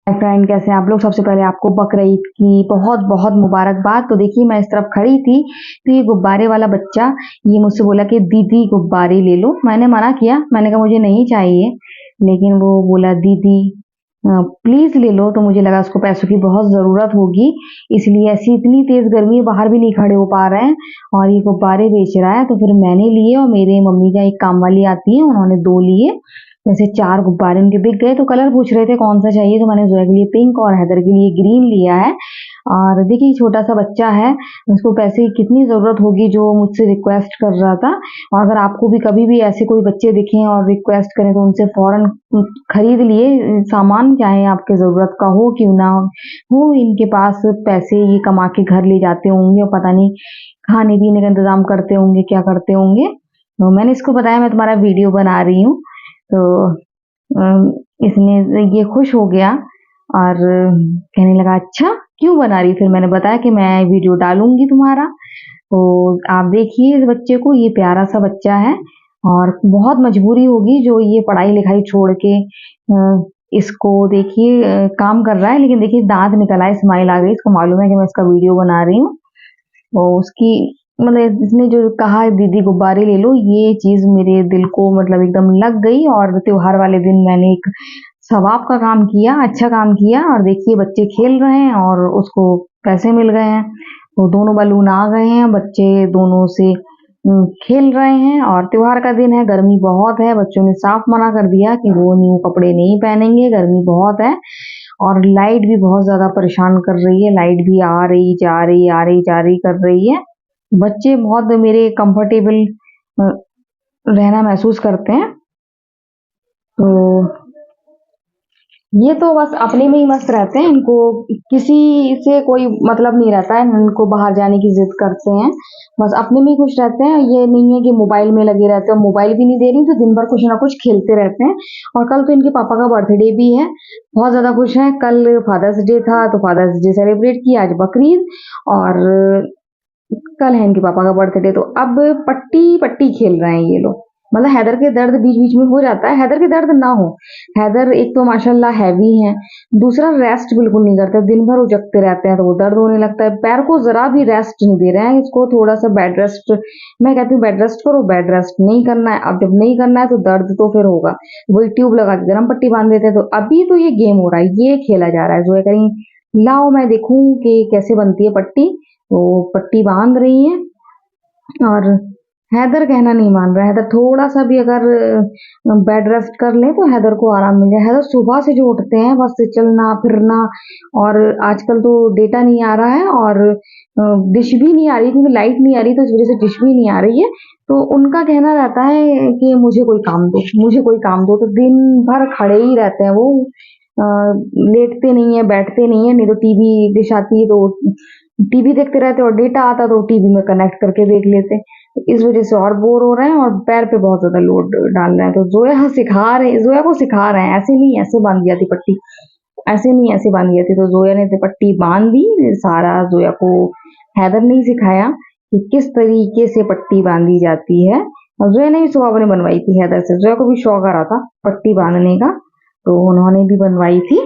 Friend, कैसे हैं आप लोग। सबसे पहले आपको बकरीद की बहुत बहुत मुबारकबाद। तो देखिए, मैं इस तरफ खड़ी थी तो ये गुब्बारे वाला बच्चा ये मुझसे बोला कि दीदी गुब्बारे ले लो। मैंने मना किया, मैंने कहा मुझे नहीं चाहिए, लेकिन वो बोला दीदी प्लीज ले लो। तो मुझे लगा उसको पैसों की बहुत जरूरत होगी, इसलिए ऐसी इतनी तेज गर्मी है, बाहर भी नहीं खड़े हो पा रहे हैं और ये गुब्बारे बेच रहा है। तो फिर मैंने लिए और मेरे मम्मी का एक काम वाली आती है, उन्होंने 2 लिए। जैसे 4 गुब्बारे उनके बिक गए। तो कलर पूछ रहे थे कौन सा चाहिए, तो मैंने जोया के लिए पिंक और हैदर के लिए ग्रीन लिया है। और देखिए, छोटा सा बच्चा है, उसको पैसे की कितनी जरूरत होगी जो मुझसे रिक्वेस्ट कर रहा था। और अगर आपको भी कभी भी ऐसे कोई बच्चे दिखें और रिक्वेस्ट करें तो उनसे फौरन खरीद लिए सामान, चाहे आपके जरूरत का हो क्यों ना हो। इनके पास पैसे ये कमा के घर ले जाते होंगे और पता नहीं खाने पीने का इंतजाम करते होंगे, क्या करते होंगे। तो मैंने इसको बताया मैं तुम्हारा वीडियो बना रही हूँ। तो इसने ये खुश हो गया और कहने लगा अच्छा क्यों बना रही। फिर मैंने बताया कि मैं वीडियो डालूंगी तुम्हारा। तो आप देखिए इस बच्चे को, ये प्यारा सा बच्चा है और बहुत मजबूरी होगी जो ये पढ़ाई लिखाई छोड़ के इसको देखिए काम कर रहा है। लेकिन देखिए दांत निकल आए, स्माइल आ गई, इसको मालूम है कि मैं इसका वीडियो बना रही हूँ। और उसकी मतलब इसने जो कहा दीदी गुब्बारे ले लो, ये चीज मेरे दिल को मतलब एकदम लग गई। और त्योहार वाले दिन मैंने एक सवाब का काम किया, अच्छा काम किया। और देखिए बच्चे खेल रहे हैं और उसको पैसे मिल गए हैं। तो दोनों बलून आ गए हैं, बच्चे दोनों से खेल रहे हैं। और त्योहार का दिन है, गर्मी बहुत है, बच्चों ने साफ मना कर दिया कि वो न्यू कपड़े नहीं पहनेंगे, गर्मी बहुत है। और लाइट भी बहुत ज्यादा परेशान कर रही है, लाइट भी आ रही जा रही आ रही जा रही कर रही है। बच्चे बहुत मेरे कंफर्टेबल रहना महसूस करते हैं। तो ये तो बस अपने में ही मस्त रहते हैं, इनको किसी से कोई मतलब नहीं रहता है, इनको बाहर जाने की जिद करते हैं, बस अपने में ही खुश रहते हैं। ये नहीं है कि मोबाइल में लगे रहते हैं, मोबाइल भी नहीं दे रही तो दिन भर कुछ ना कुछ खेलते रहते हैं। और कल तो इनके पापा का बर्थडे भी है, बहुत ज्यादा खुश हैं। कल फादर्स डे था तो फादर्स डे सेलिब्रेट किया, आज बकरीद और कल है इनके पापा का बर्थडे। तो अब पट्टी पट्टी खेल रहे हैं ये लोग। मतलब हैदर के दर्द बीच बीच में हो जाता है, हैदर के दर्द ना हो। हैदर एक तो माशाल्लाह हैवी है, दूसरा रेस्ट बिल्कुल नहीं करते, दिन भर उजगते रहते हैं तो वो दर्द होने लगता है। पैर को जरा भी रेस्ट नहीं दे रहे हैं, इसको थोड़ा सा बेड रेस्ट, मैं कहती हूँ बेड रेस्ट करो, बेड रेस्ट नहीं करना है। अब जब नहीं करना है तो दर्द तो फिर होगा, वही ट्यूब लगा के गर्म पट्टी बांध देते हैं। तो अभी तो ये गेम हो रहा है, ये खेला जा रहा है। जो है कहीं लाओ मैं देखूं कि कैसे बनती है पट्टी। तो पट्टी बांध रही है और हैदर कहना नहीं मान रहा है। हैदर थोड़ा सा भी अगर बेड रेस्ट कर ले तो हैदर को आराम मिल जाए। हैदर सुबह से जो उठते हैं बस चलना फिरना, और आजकल तो डेटा नहीं आ रहा है और डिश भी नहीं आ रही क्योंकि लाइट नहीं आ रही, तो इस वजह से डिश भी नहीं आ रही है। तो उनका कहना रहता है कि मुझे कोई काम दो, मुझे कोई काम दो। तो दिन भर खड़े ही रहते हैं वो, लेटते नहीं है, बैठते नहीं है। नहीं तो टीवी डिश आती है तो टीवी देखते रहते, और डेटा आता तो टीवी में कनेक्ट करके देख लेते। तो इस वजह से और बोर हो रहे हैं और पैर पे बहुत ज्यादा लोड डाल रहे हैं। तो जोया को सिखा रहे हैं, ऐसे नहीं ऐसे बांध दिया थी पट्टी, ऐसे नहीं ऐसे बांध दिया थी। तो जोया ने तो पट्टी बांध दी सारा। जोया को हैदर ने ही सिखाया कि किस तरीके से पट्टी बांधी जाती है। और जोया ने भी सुबह ने बनवाई थी हैदर से, जोया को भी शौक आ रहा था पट्टी बांधने का, तो उन्होंने भी बनवाई थी।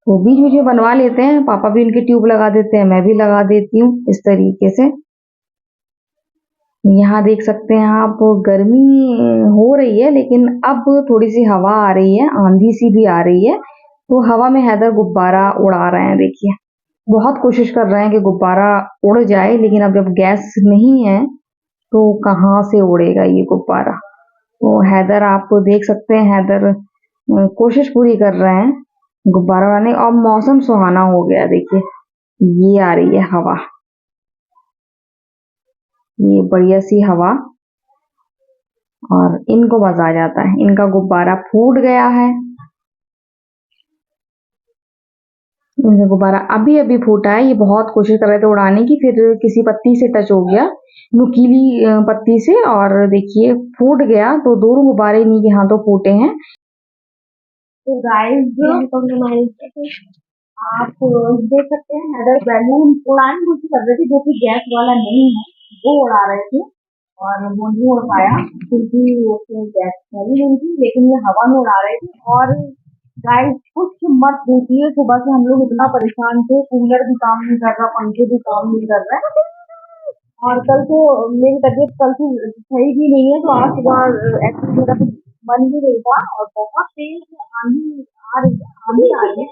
वो बीच बीच में बनवा लेते हैं, पापा भी उनकी ट्यूब लगा देते हैं, मैं भी लगा देती हूँ इस तरीके से। यहाँ देख सकते हैं आप, गर्मी हो रही है लेकिन अब थोड़ी सी हवा आ रही है, आंधी सी भी आ रही है। तो हवा में हैदर गुब्बारा उड़ा रहे हैं। देखिए बहुत कोशिश कर रहे हैं कि गुब्बारा उड़ जाए, लेकिन अब जब गैस नहीं है तो कहाँ से उड़ेगा ये गुब्बारा। तो हैदर आप देख सकते हैं, हैदर कोशिश पूरी कर रहे हैं गुब्बारा उड़ाने। और मौसम सुहाना हो गया, देखिए ये आ रही है हवा, ये बढ़िया सी हवा, और इनको मजा आ जाता है। इनका गुब्बारा फूट गया है, इनका गुब्बारा अभी अभी फूटा है। ये बहुत कोशिश कर रहे थे उड़ाने की, फिर किसी पत्ती से टच हो गया, नुकीली पत्ती से, और देखिए फूट गया। तो दोनों गुब्बारे इन्हीं के हाथों फूटे हैं। तो गाइस आप देख सकते हैं हैदर बैलून उड़ाने की कोशिश कर रहे थे, जो कि गैस वाला नहीं है, वो उड़ा रहे थे। और वो नहीं हो पाया क्योंकि उसमें गैस चली नहीं थी, लेकिन ये हवा में उड़ा रहे थे। और गाइस कुछ मत पूछिए, सुबह से हम लोग इतना परेशान थे, कूलर भी काम नहीं कर रहा, पंखे भी काम नहीं कर रहा है। और कल तो मेरी तबीयत कल से सही भी नहीं है, तो आज सुबह एक्चुअली मेरा कुछ मन भी नहीं था और बहुत तेज आंधी आ रही है, आंधी आ रही है।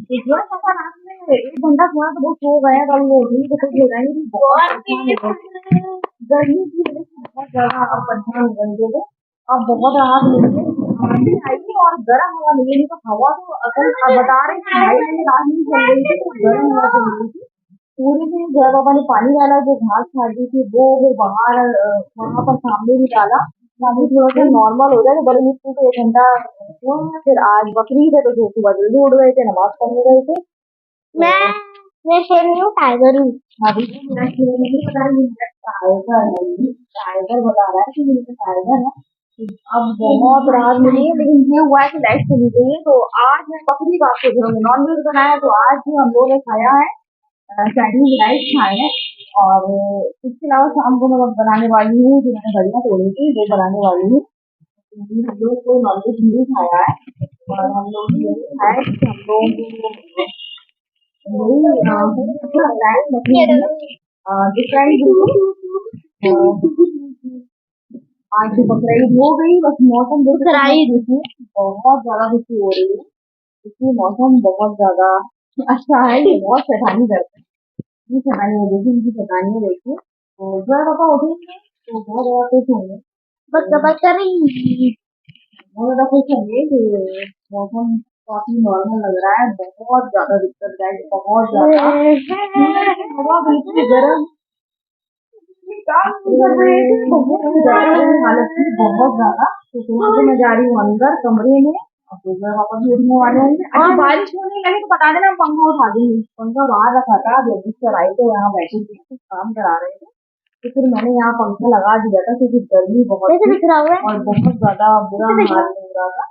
देखिए ऐसा रात में 1 घंटा सोया तो वो सो गया, कल वो नहीं तो कुछ हो जाएंगे, बहुत परेशान हो गए। गर्मी की वजह से बहुत ज़्यादा परेशान हो गए थे। अब बहुत राहत मिली है, आंधी आई है और गर्म हवा मिली, नहीं तो हवा तो असल बता रहे थे भाई मैंने रात नहीं चल रही थी, तो गर्म हवा तो मिली थी। पूरे दिन जय बाबा ने पानी डाला, जो घास काटी थी वो फिर बाहर वहां पर सामने भी डाला ताकि थोड़ा सा नॉर्मल हो जाए। तो बड़ी मुश्किल से 1 घंटा हुआ है। फिर आज बकरीद है तो जो सुबह जल्दी उठ गए थे, नमाज पढ़ने गए थे। मैं मैं शेर नहीं हूँ, टाइगर हूँ। अभी तो मेरा शेर नहीं बता रही, मेरा टाइगर है, ये टाइगर बता रहा है कि मेरा टाइगर है। अब बहुत राहत मिली है, लेकिन ये हुआ है कि लाइट चली गई है। तो आज मैं बकरीद आपके घरों में नॉन वेज बनाया, तो आज हम लोगों ने खाया है चाइनीज राइस खाए हैं। और इसके अलावा शाम को मैं बस बनाने वाली हूँ, जो मैंने बढ़िया तोड़ी थी वो बनाने वाली हूँ। हम लोग को नॉनवेज नहीं खाया है और हम लोग ये खाया है कि हम लोग आज तो बकरीद हो गई, बस मौसम देखिए बहुत ज्यादा खुशी हो रही है, क्योंकि मौसम बहुत ज्यादा अच्छा है। ये बहुत शैतानी करते हैं, ये शैतानी है, देखिए इनकी शैतानी है, देखिए। तो जरा पापा उठेंगे तो बहुत ज्यादा खुश होंगे, बहुत ज्यादा खुश होंगे कि मौसम काफी नॉर्मल लग रहा है। बहुत ज्यादा दिक्कत है, बहुत ज्यादा हवा बिल्कुल गर्म हालत थी बहुत ज्यादा। तो सुबह से मैं जा रही हूँ अंदर कमरे में, अब तो मैं वापस भी उठने वाले होंगे। अगर बारिश होने लगे तो बता देना, हम पंखा उठा देंगे। पंखा बाहर रखा था, जल्दी से आए थे, यहाँ बैठे थे कुछ काम करा रहे थे, तो फिर मैंने यहाँ पंखा लगा दिया था क्योंकि गर्मी बहुत थी और बहुत ज्यादा बुरा हाल हो रहा था।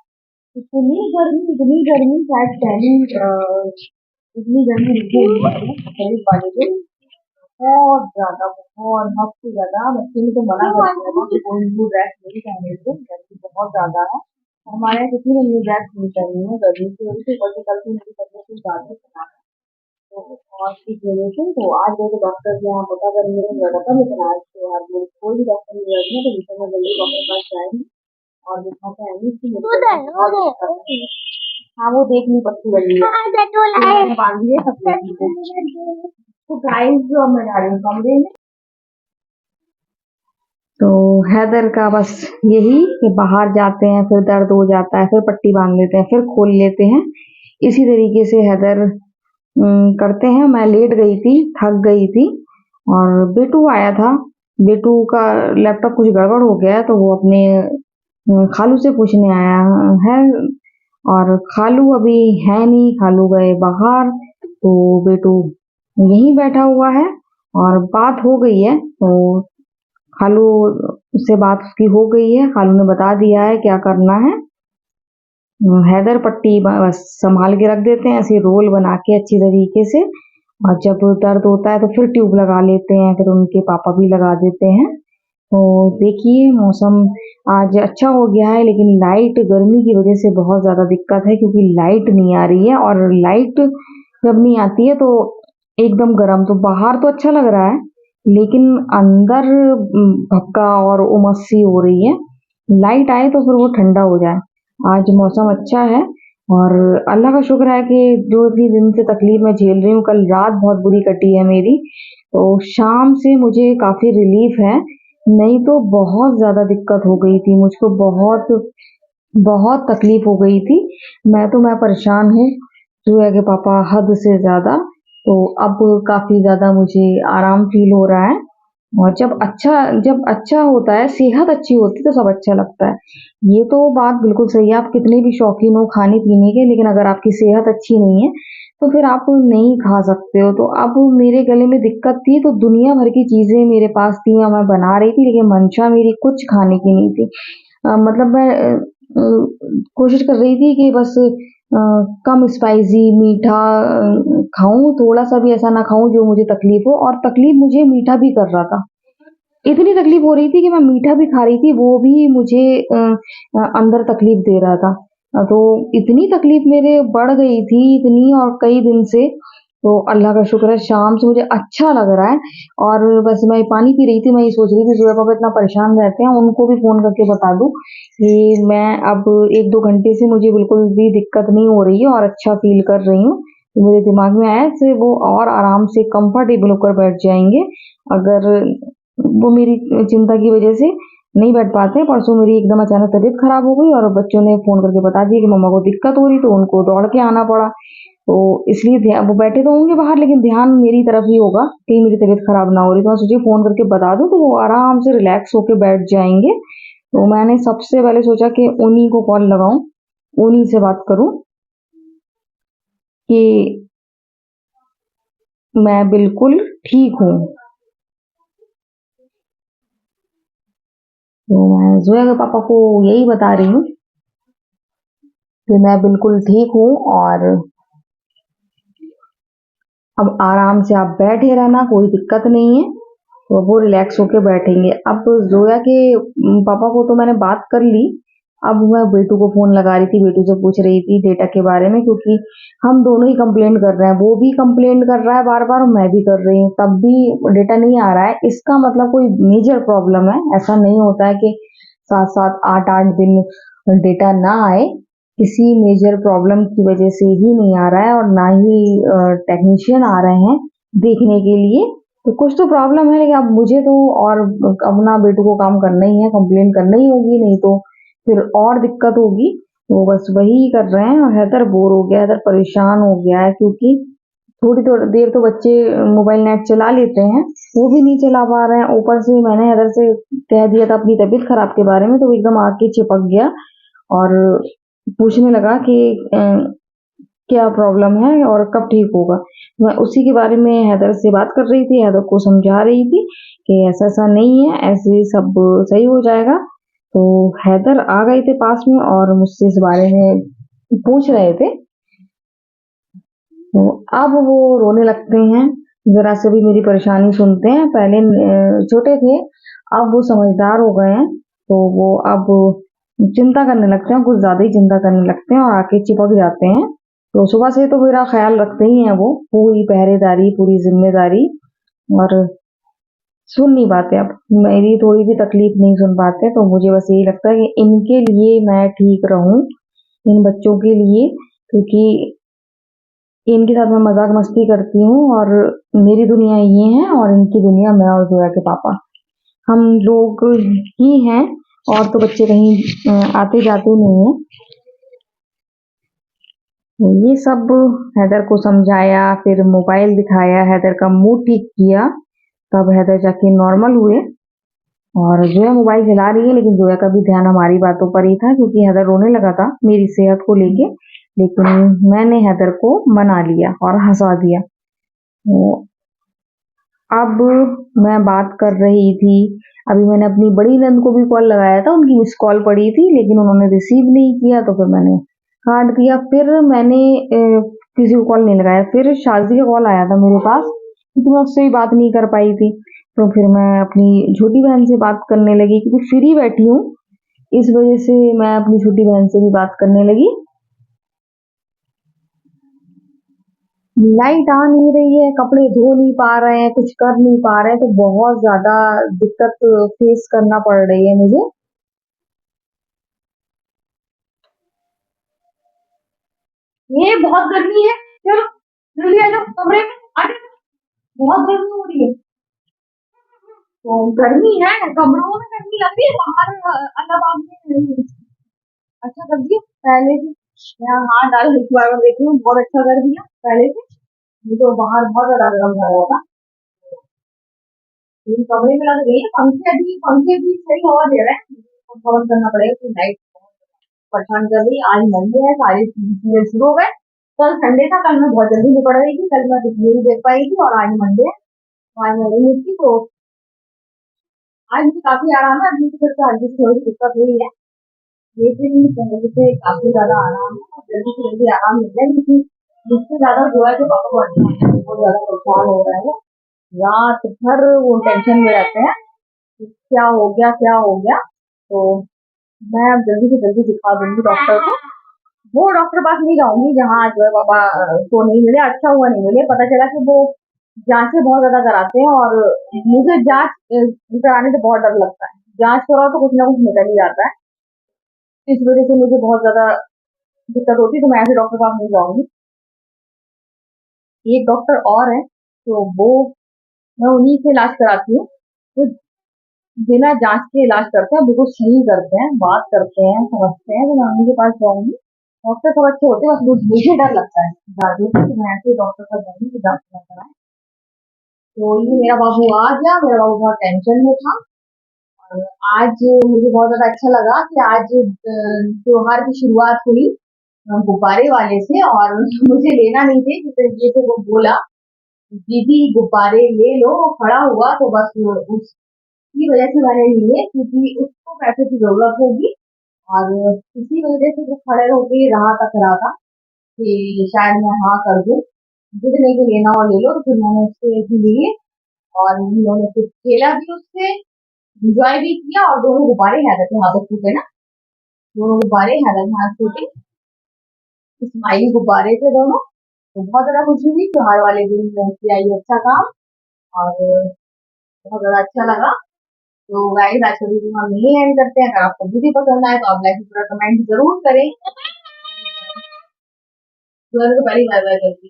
इतनी गर्मी शायद पहली इतनी गर्मी रुकी नहीं है करीब वाले दिन। बहुत ज़्यादा, बहुत हद से ज़्यादा। बच्चे ने तो मना कर दिया था कि कोई ब्लू ड्रेस नहीं पहने थे, गर्मी बहुत ज़्यादा है। हमारे यहाँ किसी ने ब्लू ड्रेस नहीं पहनी है गर्मी की वजह से, ऊपर से कल से मेरी तबीयत कुछ ज़्यादा खराब है। तो और इस वजह से तो आज गए थे डॉक्टर के यहाँ, पता करने में लगा था, लेकिन आज तो आज वो कोई भी डॉक्टर नहीं बैठे तो विषय में जल्दी डॉक्टर के पास जाएंगे और दिखा के आएंगे कि मेरे को बहुत दिक्कत है। हाँ वो देख ली पट्टी लगी है, बांध दिए सब। तो गाइस जो मैं जा रही हूँ कमरे में। तो हैदर का बस यही कि बाहर जाते हैं, फिर दर्द हो जाता है, फिर पट्टी बांध लेते हैं, फिर खोल लेते हैं। इसी तरीके से हैदर करते हैं। मैं लेट गई थी, थक गई थी और बेटू आया था। बेटू का लैपटॉप कुछ गड़बड़ हो गया है, तो वो अपने खालू से पूछने आया है। और खालू अभी है नहीं, खालू गए बाहर, तो बेटू यहीं बैठा हुआ है। और बात हो गई है, तो खालू से बात उसकी हो गई है, खालू ने बता दिया है क्या करना है। हैदर पट्टी बस संभाल के रख देते हैं, ऐसे रोल बना के अच्छी तरीके से। और जब दर्द होता है तो फिर ट्यूब लगा लेते हैं, फिर उनके पापा भी लगा देते हैं। तो देखिए मौसम आज अच्छा हो गया है, लेकिन लाइट गर्मी की वजह से बहुत ज़्यादा दिक्कत है, क्योंकि लाइट नहीं आ रही है। और लाइट जब नहीं आती है तो एकदम गर्म, तो बाहर तो अच्छा लग रहा है लेकिन अंदर भपका और उमस सी हो रही है। लाइट आए तो फिर वो ठंडा हो जाए। आज मौसम अच्छा है और अल्लाह का शुक्र है कि जो भी दिन से तकलीफ मैं झेल रही हूँ, कल रात बहुत बुरी कटी है मेरी, तो शाम से मुझे काफ़ी रिलीफ है। नहीं तो बहुत ज़्यादा दिक्कत हो गई थी मुझको, बहुत बहुत तकलीफ हो गई थी। मैं परेशान हूँ, जो है कि पापा हद से ज़्यादा। तो अब काफ़ी ज़्यादा मुझे आराम फील हो रहा है। और जब अच्छा होता है, सेहत अच्छी होती है तो सब अच्छा लगता है। ये तो बात बिल्कुल सही है, आप कितने भी शौकीन हो खाने पीने के, लेकिन अगर आपकी सेहत अच्छी नहीं है तो फिर आप नहीं खा सकते हो। तो अब मेरे गले में दिक्कत थी, तो दुनिया भर की चीज़ें मेरे पास थी और मैं बना रही थी, लेकिन मंशा मेरी कुछ खाने की नहीं थी। मतलब मैं कोशिश कर रही थी कि बस कम स्पाइसी मीठा खाऊं, थोड़ा सा भी ऐसा ना खाऊं जो मुझे तकलीफ हो, और तकलीफ मुझे मीठा भी कर रहा था। इतनी तकलीफ हो रही थी कि मैं मीठा भी खा रही थी, वो भी मुझे अंदर तकलीफ दे रहा था। तो इतनी तकलीफ मेरे बढ़ गई थी इतनी, और कई दिन से, तो अल्लाह का शुक्र है शाम से मुझे अच्छा लग रहा है। और बस मैं पानी पी रही थी, मैं ये सोच रही थी जोया पापा इतना परेशान रहते हैं, उनको भी फ़ोन करके बता दूँ कि मैं अब 1-2 घंटे से मुझे बिल्कुल भी दिक्कत नहीं हो रही है और अच्छा फ़ील कर रही हूँ। तो मेरे दिमाग में आया इससे वो और आराम से कंफर्टेबल होकर बैठ जाएँगे। अगर वो मेरी चिंता की वजह से नहीं बैठ पाते हैं। परसों मेरी एकदम अचानक तबीयत खराब हो गई और बच्चों ने फ़ोन करके बता दिया कि मम्मा को दिक्कत हो रही, तो उनको दौड़ के आना पड़ा। तो इसलिए वो बैठे तो होंगे बाहर, लेकिन ध्यान मेरी तरफ ही होगा, कहीं मेरी तबीयत खराब ना हो रही। तो मैं सोची फ़ोन करके बता दूँ तो वो आराम से रिलैक्स होके बैठ जाएँगे। तो मैंने सबसे पहले सोचा कि उन्हीं को कॉल लगाऊँ, उन्हीं से बात करूँ कि मैं बिल्कुल ठीक हूँ। तो मैं ज़ोया के पापा को यही बता रही हूँ कि मैं बिल्कुल ठीक हूँ, और अब आराम से आप बैठे रहना, कोई दिक्कत नहीं है। तो वो रिलैक्स होके बैठेंगे। अब ज़ोया के पापा को तो मैंने बात कर ली। अब मैं बेटू को फ़ोन लगा रही थी, बेटू से पूछ रही थी डेटा के बारे में, क्योंकि हम दोनों ही कंप्लेंट कर रहे हैं। वो भी कंप्लेंट कर रहा है बार-बार और मैं भी कर रही हूँ, तब भी डेटा नहीं आ रहा है। इसका मतलब कोई मेजर प्रॉब्लम है। ऐसा नहीं होता है कि 7-7, 8-8 दिन डेटा ना आए। किसी मेजर प्रॉब्लम की वजह से ही नहीं आ रहा है, और ना ही टेक्नीशियन आ रहे हैं देखने के लिए। तो कुछ तो प्रॉब्लम है, लेकिन अब मुझे तो, और अपना बेटू को काम करना ही है, कंप्लेन करना ही होगी, नहीं तो फिर और दिक्कत होगी। वो बस वही कर रहे हैं, और हैदर बोर हो गया, हैदर परेशान हो गया है, क्योंकि थोड़ी थोड़ी देर तो बच्चे मोबाइल नेट चला लेते हैं, वो भी नहीं चला पा रहे हैं। ऊपर से मैंने हैदर से कह दिया था अपनी तबीयत खराब के बारे में, तो वो एकदम आके चिपक गया और पूछने लगा कि क्या प्रॉब्लम है और कब ठीक होगा। मैं उसी के बारे में हैदर से बात कर रही थी, हैदर को समझा रही थी कि ऐसा-ऐसा नहीं है, ऐसे ही सब सही हो जाएगा। तो हैदर आ गए थे पास में और मुझसे इस बारे में पूछ रहे थे। तो अब वो रोने लगते हैं, ज़रा से भी मेरी परेशानी सुनते हैं। पहले छोटे थे, अब वो समझदार हो गए हैं, तो वो अब चिंता करने लगते हैं, कुछ ज़्यादा ही चिंता करने लगते हैं और आके चिपक जाते हैं। तो सुबह से तो मेरा ख़्याल रखते ही हैं वो, पूरी पहरेदारी, पूरी ज़िम्मेदारी, और सुन नहीं पाते अब। मेरी थोड़ी भी तकलीफ़ नहीं सुन पाते, तो मुझे बस यही लगता है कि इनके लिए मैं ठीक रहूँ, इन बच्चों के लिए, क्योंकि इनके साथ मैं मज़ाक मस्ती करती हूँ, और मेरी दुनिया ये है और इनकी दुनिया मैं और ज़ोया के पापा। हम लोग ही हैं, और तो बच्चे कहीं आते-जाते नहीं हैं। ये सब हैदर को समझाया, फिर मोबाइल दिखाया, हैदर का मूड ठीक किया, तब हैदर जाके नॉर्मल हुए। और ज़ोया मोबाइल चला रही है, लेकिन ज़ोया का भी ध्यान हमारी बातों पर ही था, क्योंकि हैदर रोने लगा था मेरी सेहत को लेके। लेकिन मैंने हैदर को मना लिया और हँसा दिया। तो अब मैं बात कर रही थी, अभी मैंने अपनी बड़ी नंद को भी कॉल लगाया था, उनकी मिस्ड कॉल पड़ी थी, लेकिन उन्होंने रिसीव नहीं किया, तो फिर मैंने काट दिया। फिर मैंने किसी को कॉल नहीं लगाया, फिर शाज़ी का कॉल आया था मेरे पास, क्योंकि मैं उससे भी बात नहीं कर पाई थी। तो फिर मैं अपनी छोटी बहन से बात करने लगी, क्योंकि फ्री बैठी हूँ, इस वजह से मैं अपनी छोटी बहन से भी बात करने लगी। लाइट आ नहीं रही है, कपड़े धो नहीं पा रहे हैं, कुछ कर नहीं पा रहे हैं, तो बहुत ज़्यादा दिक्कत फेस करना पड़ रही है मुझे। ये बहुत गर्मी है, चलो जल्दी आ जाओ कमरे में, आ जाओ, बहुत गर्मी हो रही है। तो गर्मी है, कमरों में गर्मी लग रही है, बाहर अलाहाबाद में नहीं। अच्छा कर दिया पहले से, मैं हाथ डाल एक बार देखी हूँ, बहुत अच्छा कर दिया पहले से। नहीं तो बाहर बहुत ज्यादा गर्म हो रहा था। लेकिन कमरे में लग रही है, पंखे भी सही हवा दे रहे हैं। पंखा बंद करना पड़ेगा कि लाइट परेशान कर रही है। आज मंडे है, सारे सीरियल शुरू हो गए। कल संडे था, कल मैं बहुत जल्दी निपट रही थी, कल मैं कुछ नहीं देख पाई थी, और आज मंडे है, तो आज मैं नहीं थी, तो आज मुझे काफी आराम है। अभी फिर से हल्की सी थोड़ी सी दिक्कत हुई है, लेकिन पहले से काफी ज्यादा आराम है, और जल्दी से जल्दी आराम मिल जाए, क्योंकि मुझसे ज्यादा जो है, जो पापा को बहुत ज्यादा परेशान हो रहा है। रात भर वो टेंशन में रहते हैं कि क्या हो गया। तो मैं अब जल्दी से जल्दी दिखा दूंगी डॉक्टर को। वो डॉक्टर पास नहीं जाऊंगी जहाँ जो है पापा को नहीं मिले, अच्छा हुआ नहीं मिले। पता चला कि वो जांचें बहुत ज्यादा कराते हैं, और मुझे जांच कराने से बहुत डर लगता है। जांच कराओ तो कुछ ना कुछ निकल ही आता है। इस वजह से मुझे बहुत ज्यादा दिक्कत होती है, तो मैं ऐसे डॉक्टर के पास नहीं जाऊंगी। एक डॉक्टर और है, तो वो मैं उन्हीं से इलाज कराती हूँ। तो बिना जांच के इलाज करते हैं, बिल्कुल सही करते हैं, बात करते हैं, समझते हैं। तो मैं उन्हीं के पास जाऊंगी। डॉक्टर सब अच्छे होते हैं, बस मुझे डर लगता है जादू से, तो मैं ऐसे डॉक्टर पास जाऊंगी कि जांच ना कराएं। तो ये मेरा बाबू आ गया, मेरा बाबू बहुत टेंशन में था। और आज मुझे बहुत ज्यादा अच्छा लगा कि आज त्योहार की शुरुआत हुई गुब्बारे वाले से। और मुझे लेना नहीं थे, जैसे वो बोला दीदी गुब्बारे ले लो, खड़ा हुआ तो बस उसकी वजह से मैंने लिए, क्योंकि उसको पैसे की जरूरत होगी। और इसी वजह से वो खड़े होके रहा था करा था कि शायद मैं हाँ कर दूं, जितने के लेना हो ले लो। तो फिर मैंने उससे भी लिए, और हम लोगों ने कुछ खेला भी उससे, एंजॉय भी किया। और दोनों गुब्बारे हैदर के हाथों फूटे ना, दोनों गुब्बारे हैदर के हाथ फूटे, स्माइली गुब्बारे थे दोनों। तो बहुत ज्यादा खुशी हुई त्योहार वाले दिन किया ये अच्छा काम। और बहुत ज्यादा अच्छा लगा। तो गाइस आज का वीडियो हम यही एंड करते हैं। अगर आपको वीडियो पसंद आए तो आप लाइक पूरा कमेंट जरूर करें। तो पहली बार बाय करती